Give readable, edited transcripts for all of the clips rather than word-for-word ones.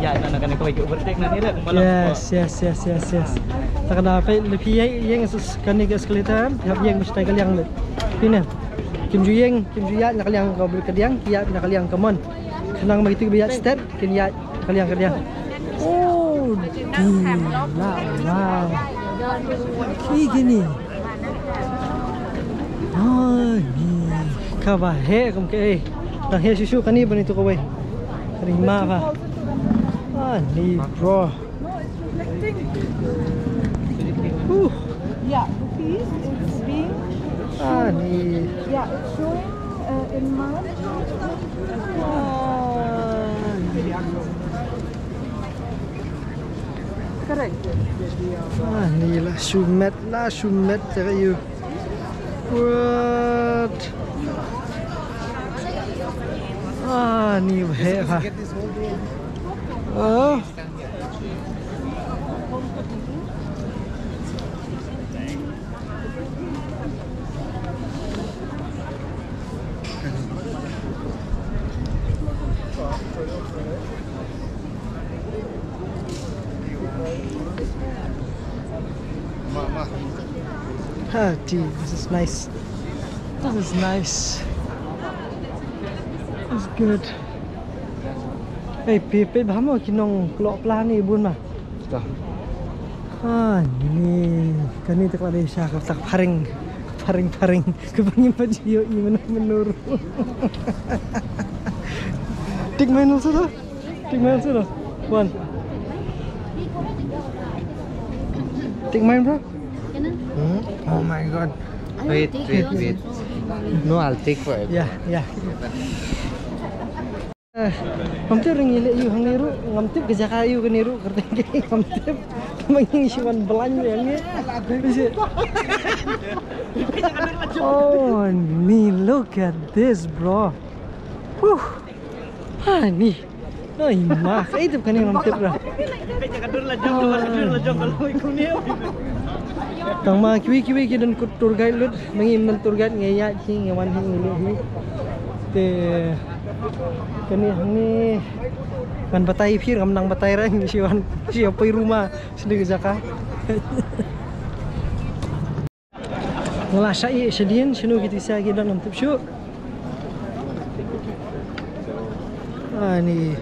ya nak kena kau overtake nak ni dah. Yes. Tak ada apa lebih yang kan ni escalator tiap yang mesti kalian le. Ini. Kim Ju ya nak kalian kau berkediang, kia nak kalian come on. Senang begitu biar step, kia kalian. Oh, wow. Gini. Oh, ni. Kaba he kum ke. Dah he susu kan ni bani tu kau. Terima apa? Ni bro. Yeah, the piece is being Ni. yeah, it's showing in March. Correct. Ni lah Shumet cakap you. What? Ni he ha. Oh. Gee, this is nice. This is good. Pepe bahamo kinong kelok pelan ni bun mah. Dah. Ni kan ni tak ada syak tak paring kebangin pajiyo i menur. Tik main sudah. One. Tik main bro. Oh my god. Wait. No, I'll take for it. Yeah. Ngamtip ring ile yu hang niru, ngamtip kerja kayu ke niru kerteng ngamtip manging siwan belanja yang ni. Oh, ni look at this bro. Ni. Oh, imah. Itu kan yang ngamtip lah. Jangan ikut ni. Tang ma kiwi dan tour guide lut mangim nan tour guide ngaya hing wan hing lu hi te kani ni kan batai phir kam nang batai rang siwan siapa rumah sendiri zaka ngala sai sedien sinu gitu sia kita nam tupsyu ni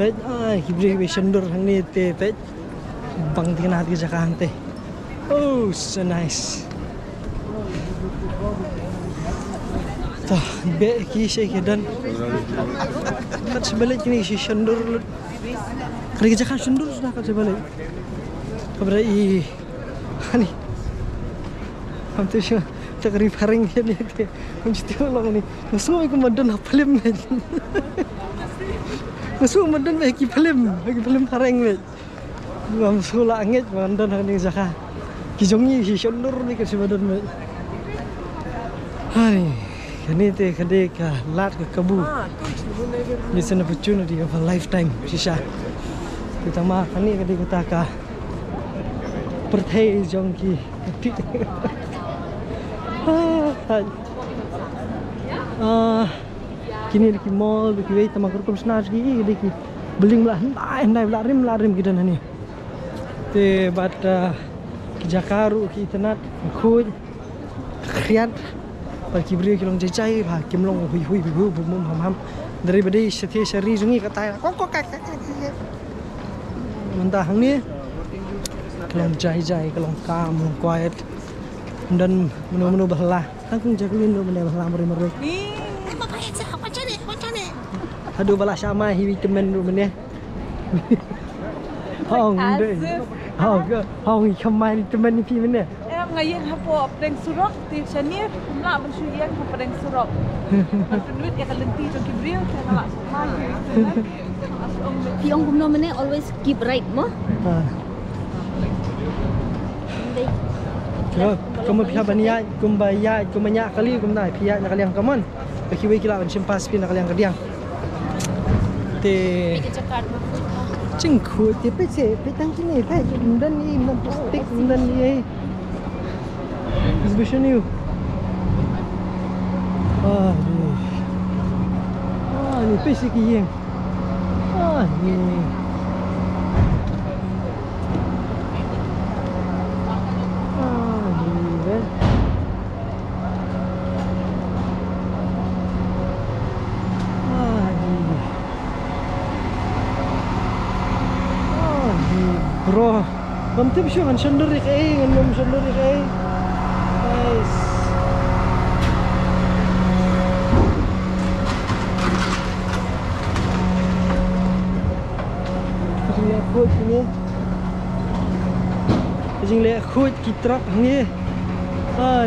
pet kibre sendur hang ni te pet bang tingna hati zaka hante. Oh, so nice. Tah, be kisah kedan. Kat sebalik ni si sendur. Kerja kan sendur sudah kat sebalik. Kabar ni. Hampir sih tak rifaring ni. Mesti orang ni. Masuk aku madan film ni. Masuk madan bagi film haring ni. Masuk langit madan haring zakah. Kijongnya si sendur ni kasi badan mo. Kani te kade ka lat ka kabu. It's an opportunity of a lifetime, sisa. Kita mah kani kade kita ka perthai jongki. Kini di mall, di wei tamak kurkum snatch gi di beling belah handai larim kita ni. Te but Jakaru ki tenat khoi khiat par kibri kilong jai ha kimlong hui bum ham dari badi sethi seri jungi katai kok mentah hang ni kilong jai kilong kam quiet dan menu bahlah tangkung jakulin do mene bahlah mari ni apa ya sa macam ni aduh balah sama hi temen do mene Hong kemai teman ni pi mana? Ngayon hapo prank surok ti Shanir, kumla man suyan ha prank surok. Penduit ya kalenti to kibril kana la Tiong kumno mene always keep right mo. Kamu pihak bania, kumanya kali kumna pihak nak kalian kaman. Bagi we kila kan simpas pi nak kalian kediang. Te Cengku, tapi petang kini, dan ni, stick, dan ni, exhibition ni. Ni pesik yang, ni. Bro, mantap siya kan sanduri kay, ngam sanduri kay. Nice. Jing le khut ni. Jing le khut ki truck ni.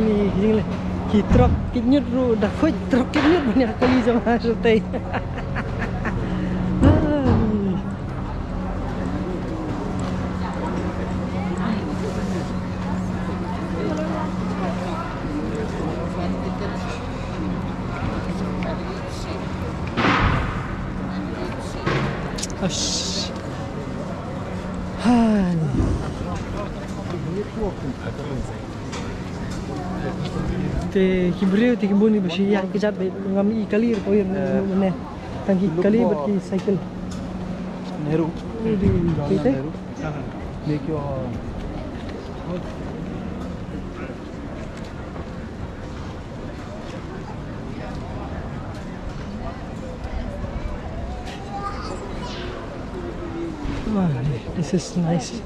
Ni jing le ki truck ki nyut ru dah khut truck ki nyut banyak kali sama setai. Ash. Te kibreu te kibuni besi ya kejat be ngami kali ko yen ne tangki kali berki cycle Nehru di kita lekyo this is nice.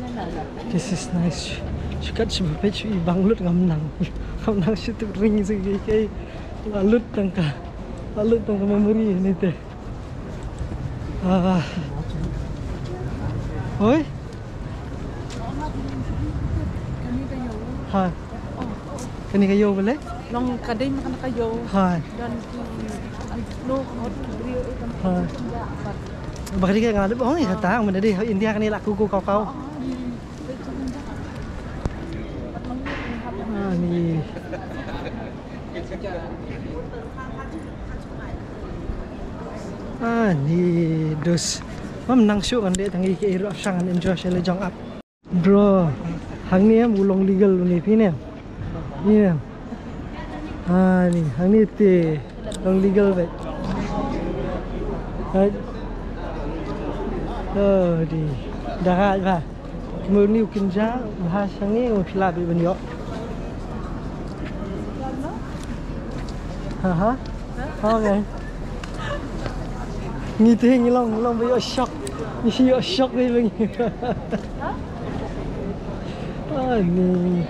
This is nice. Sukat sebab itu banglut ngamnang. Ngamnang situ ring segi kay lalut tangka memori ni teh. Oi. Ha. Kani kayo boleh? Long kadai makan kayo. Ha. Dan no brio itu. Ha. Bakal dia ngadep, oh ya kata, mana dia India kan ni laku kau. Ni. Ni dos. Menang syuk kan dia tangi ke Iraq sangat enjoy sele jong up. Bro, hang ni ulong legal ni ni. Ni. Ni hang ni te long legal bet. Di darat lah. Meniu kinja bahasa ni filap di beniok. Ha. Okay. Ngiti ngilong bayo shock. Isi yo shock ni bang. Ni.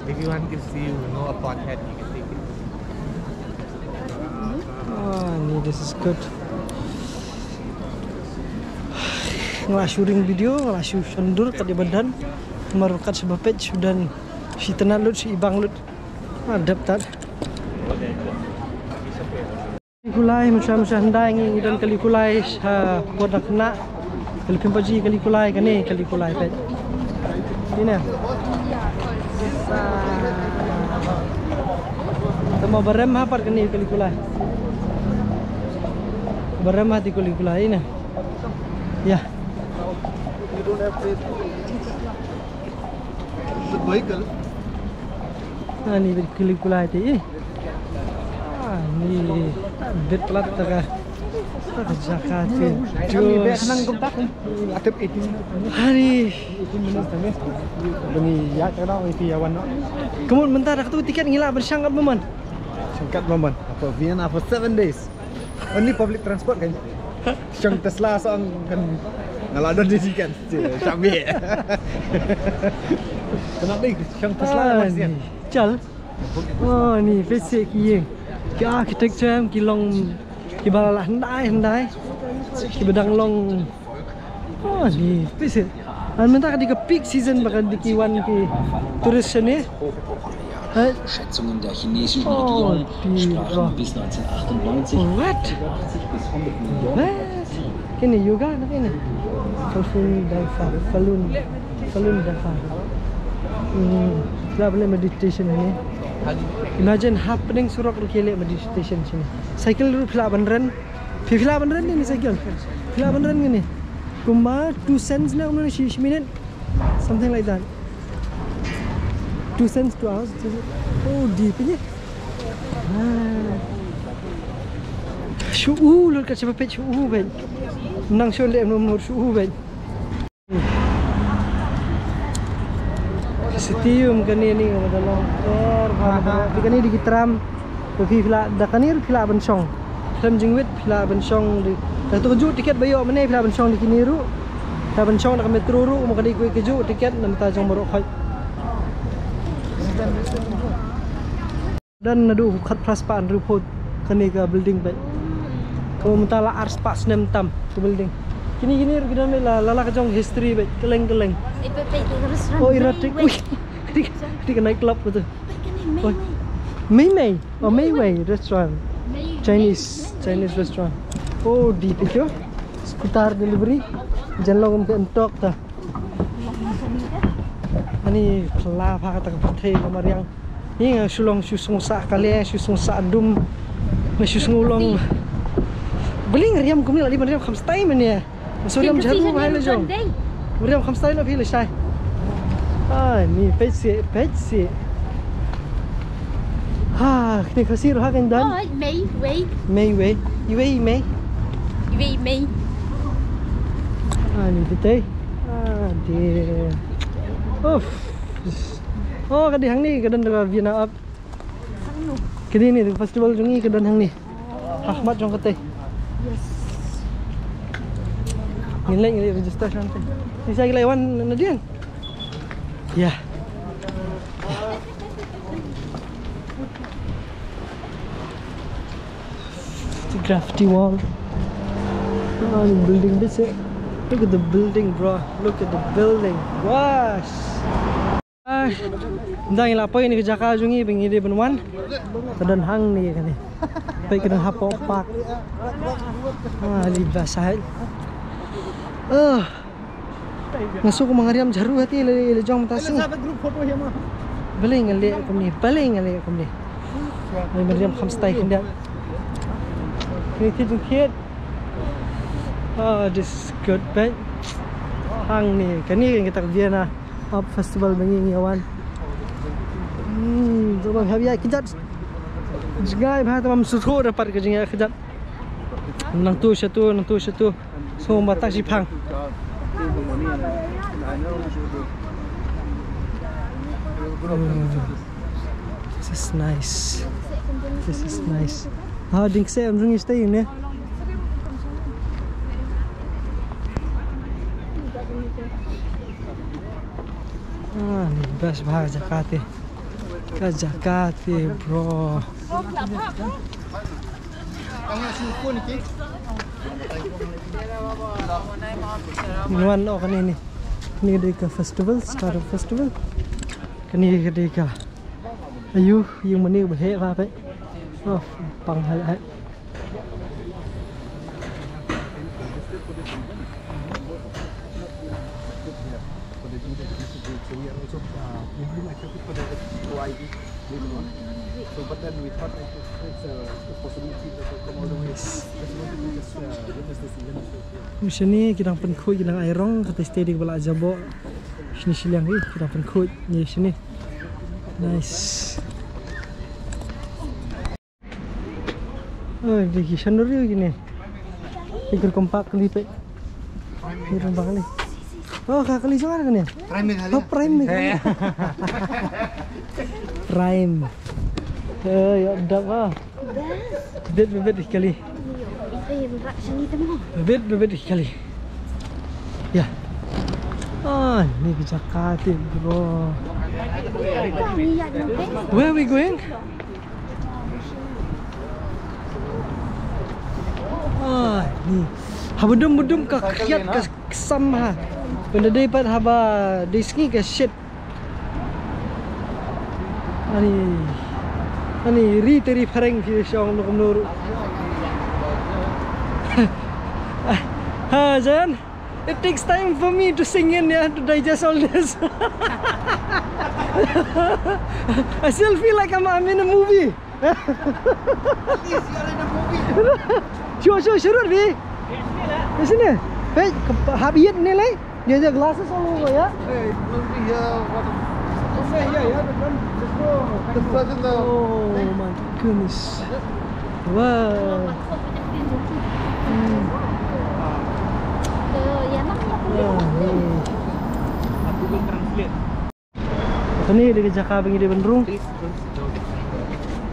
If you want to see, no upon head, you can take it. Ni this is good. Ngelashuring video, ngelashu sendur tadi badan, merukat sebab page dan si tenan lut si ibang lut. Adap tak. Kalikulai macam handai ngi dan kalikulai buat nak kena kalipin paji kalikulai kan ni kalikulai pet. Ini. Tama barem hapar kan ni kalikulai. Barem hati kalikulai ini. Ya. You don't have faith. The vehicle. Ni kalikulai ti. Ni bit plat taka jakat ni senang kontak atep 18 hari 18 minutes tame bani ya kada itu yawan kemun mentar aku tiket ngila bersangkat momen singkat momen apa Vienna for 7 days only public transport kan Syang Tesla sang kan ngaladon di kan sambil kenapa ni Syang Tesla masih cal ni fisik ye cái architecture em ki long ki bala handai ki bedang long ni pise an menta di ke peak season bakal di kiwan ki turis ni Schätzungen der chinesischen Regierung sprachen bis 1998 what kini yoga nak ini falun dafa lah boleh meditation ni. Imagine happening surak lu kele meditation sini. Cycle lu phila banran ni cycle. Phila banran ni. Kumba 2 cents na umno 6 minute. Something like that. 2 cents 2 hours. Oh deep ni. Shu'u lur kat siapa pet shu'u ben. Menang show lek nomor shu'u ben. Setium kan ni dalam air di kan ni di kitram. Tapi pila dah kan ni pila bencong. Film jingwit pila bencong di. Dah tu keju tiket bayo mana pila bencong di kini ru. Pila bencong nak metro ru mau kadi kuih keju tiket nam ta jong morok khoi. Dan nadu khat praspaan report kan ni ke building ben. Kau mentala ars pas nem tam ke building. Kini kita lala kejong history bet keleng. Oh erotic. Wih. Dia kena club betul. Mei. Oh Mayway restaurant. Chinese restaurant. Oh di itu. Seputar delivery. Jangan ke entok ta. Ani kelah pa kata pathe kamariang. Ni sulong susung sa kali susung sa adum. Susung ulong. Beli ngariam kumni lali ngariam khamstai mania. Suriam jaru mahal jo. Ngariam khamstai la phil sai. Ni peci. Ha, kini kasih roh kan dan. Oh, Mayway. Iway. Ni betul. Dia. Oh, kadi hang ni kadan dengan Vienna up. Kini ni festival jungi kadan hang ni. Ahmad jong kate. Yes. Nilai registration tu. Ni saya lewan nadian. Ya. The graffiti wall. Building this. Look at the building, bro. Look at the building. Gosh. Dah yang lapor ini ke Jakarta jungi bengi dia benuan. Kedan hang ni kan ni. Baik kedan Hapo Park. Libas sahil. Masuk ke mengariam jaru hati le jong mata sini. Beli ngali kum ni. Mengariam khamstai hendak. Ni tiket. This is good, bet. Hang ni, kan ni kita ke Vienna Up Festival bengi awan. Coba habis kejat. Jangan bah tamam suruh dapat kerja kejat. Nang tu satu. So batak Jepang. This is nice. Ding saya amrung stay ni. Ni best bahag Jakarta. Ke Jakarta, bro. Minuan kan ini. Ini ke festival, start festival. Kini ke ayu yang mana berhek apa? Oh, panghal. So, but then we thought it's a possibility that will come all the way. Just wanted to just witness this event. Macam ni kita penkut kita airong kita stay di kepala Jabok. Sini silang ni kita penkut ni sini. Nice. Oh, di kisah nuri gini. Ikut kompak kelipet. Ini rompak kali. Oh, kali jangan kan ya? Prime. Ya dah bebet sekali. Bebet sekali. Ya. Ni ke Jakarta, bro. Where are we going? Ni. Habudum ka kiat ka kesam ha. Benda dapat haba diski ke shit. Ani ri fareng fi shong nuk nur. Jan, it takes time for me to sing in to digest all this. I still feel like I'm in a movie. At least you're in a movie. Sure, Vi. Di sini. Hey, habis ni lai. Dia ada glasses all over ya. Hey, will be what? Yeah, let's go. The first in the. Oh my goodness. Wow. Ini di Jaka bengi di Bandung.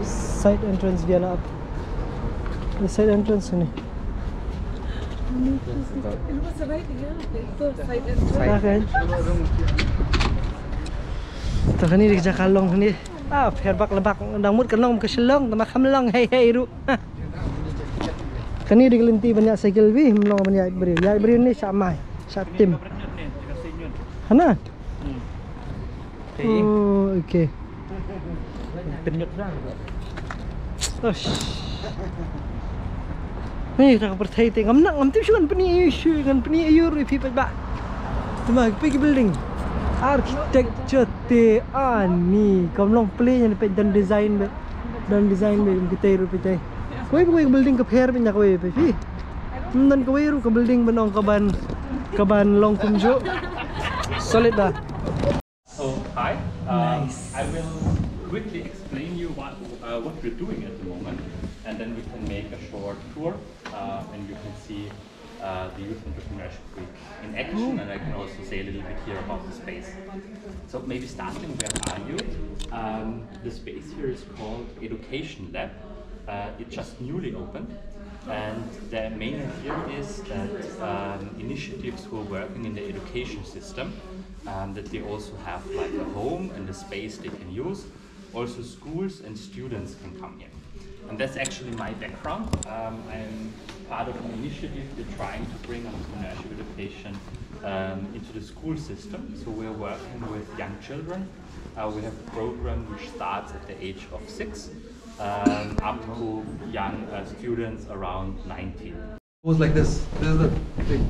Side entrance dia nak. Ini side entrance ni. It was right here. Itu side entrance. Dah kan? Tu kan ni di Jaka long ni. Herbak lebak dang mut kenong ke selong tambah kamlong hei ru. Kan ni di kelenti banyak cycle bi melong banyak beri. Ya beri ni samai. Sat tim. Hana? Oh, okey. Penyut dah. Osh. Ni tak percaya tengam nak ngam tu kan peni isu kan peni ayur pi ba. Tuma pergi building. Architecture te ani kamlong play yang dan design be kita iru pitai. Koi building ke pair banyak koi pi. Dan koi iru ke building benong kaban long kumjo. Solid dah. So hi, Nice. I will quickly explain you what we're doing at the moment, and then we can make a short tour, and you can see the Youth Entrepreneurship Week in action, and I can also say a little bit here about the space. So maybe starting, where are you? The space here is called Education Lab. It just newly opened. And the main idea is that initiatives who are working in the education system, that they also have like a home and a space they can use. Also schools and students can come here. And that's actually my background. I'm part of an initiative that's trying to bring entrepreneurship education into the school system. So we're working with young children. We have a program which starts at the age of 6. Up to young students around 19. It was like this. This is the thing.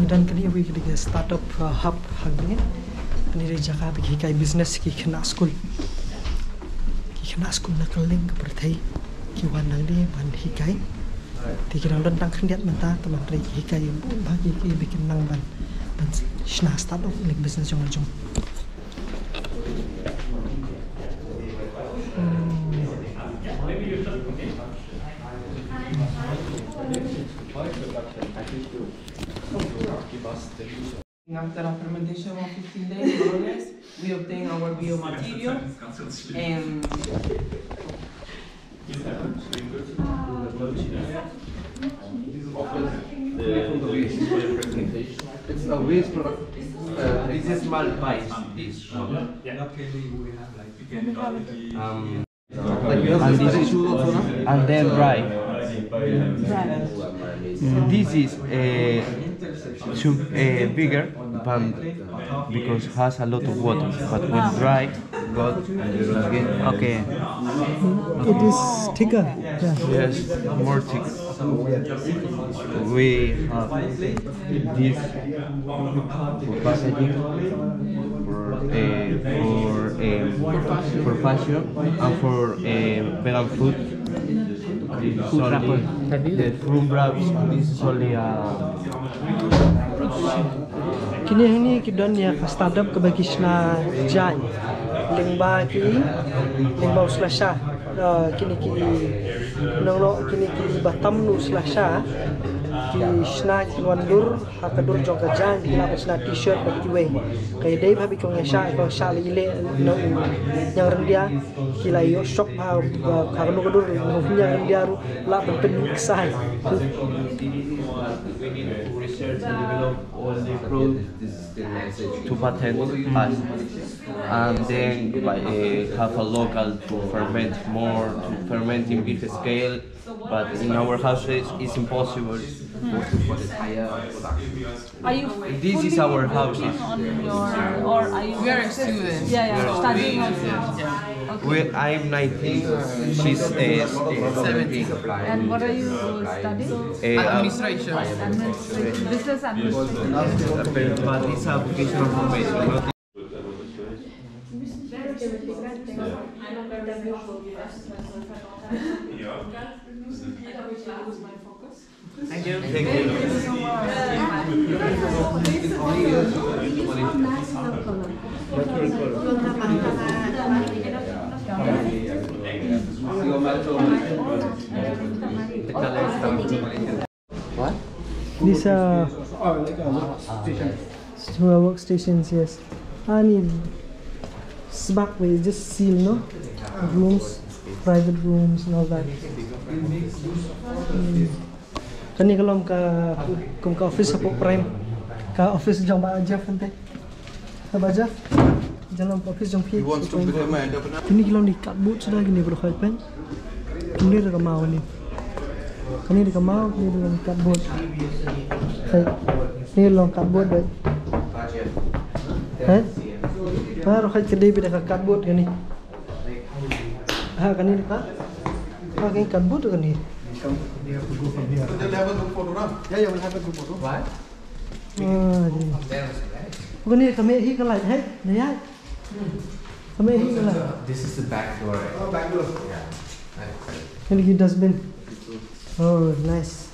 Dan kini we ke startup hub hangni ni di Jakarta ki kai business ki khana school na keling ke perthai ki wan nang di ban hi kai ti ki nang dan tang khandiat menta teman ri hi kai bagi ki bikin nang ban shna startup like business jong jong. After a fermentation of 15 days, more or less, we obtain our biomaterial and It's a waste product. This is malt pie. And then dry. This is bigger because has a lot of water, but when dry, okay. It is thicker. Yeah. Yes, more thick. We have this for packaging, for fashion, and for vegan food. Food wrapper. The food wraps. This is only Kini ni kidon ya ka startup ke bagi sna jai. Lingba uslasha. Kini kini batam nu uslasha. Ki sna wandur hakadur jong ka jai kila sna t-shirt bagi we. Kay day bhabi ko ngasha ko sha lile no yang rendia kila yo shop ha ka nu kadur no yang rendia ru la pen sai. Research and develop all the products to patent us, and then have a local to ferment more, to ferment in big scale, but in our houses it's impossible. Are you This is our houses. on your, or are you? we are students. Yeah, studying also. I'm 19, she's 17. And what are you studying? Administration. Administration, business administration. But it's a vocational formation, not Thank you. Thank you. This Oh, like a workstation. Two workstations, yes. Ni sebab we just seal, no? Rooms, private rooms and all that. Kan ni kalau ke office apa prime, ke office jom ba Jeff nanti. Apa Jeff? Jalan ke office jom pi. Ini kalau di cupboard sudah gini bro kan. Ini dah mau ni. Kan ni dah mau ni dalam cupboard. Ni dalam cupboard dah. Baru khai kedai beda kat cardboard kan ni. Kan ni dekat. Kan cardboard kan ni. Yeah, we'll have a group photo. What? Bukan ni kami hi kan lain, hey, ni ya. Kami hi kan lain. This is the back door. Oh, back door. Yeah. Kan ni dustbin. Oh, nice.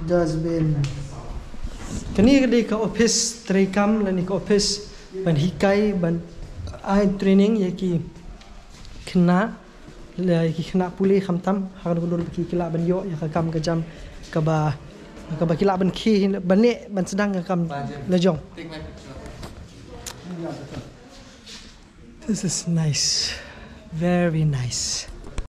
Dustbin. Kani kedai ke office terekam dan ke office ban hikai ban ai training yaki kena yaki kena pulih khamtam har dulu ki kila ban yo ya kam ke jam ke ba kila ban ki ban ne ban sedang ke kam lejong. This is nice. Very nice.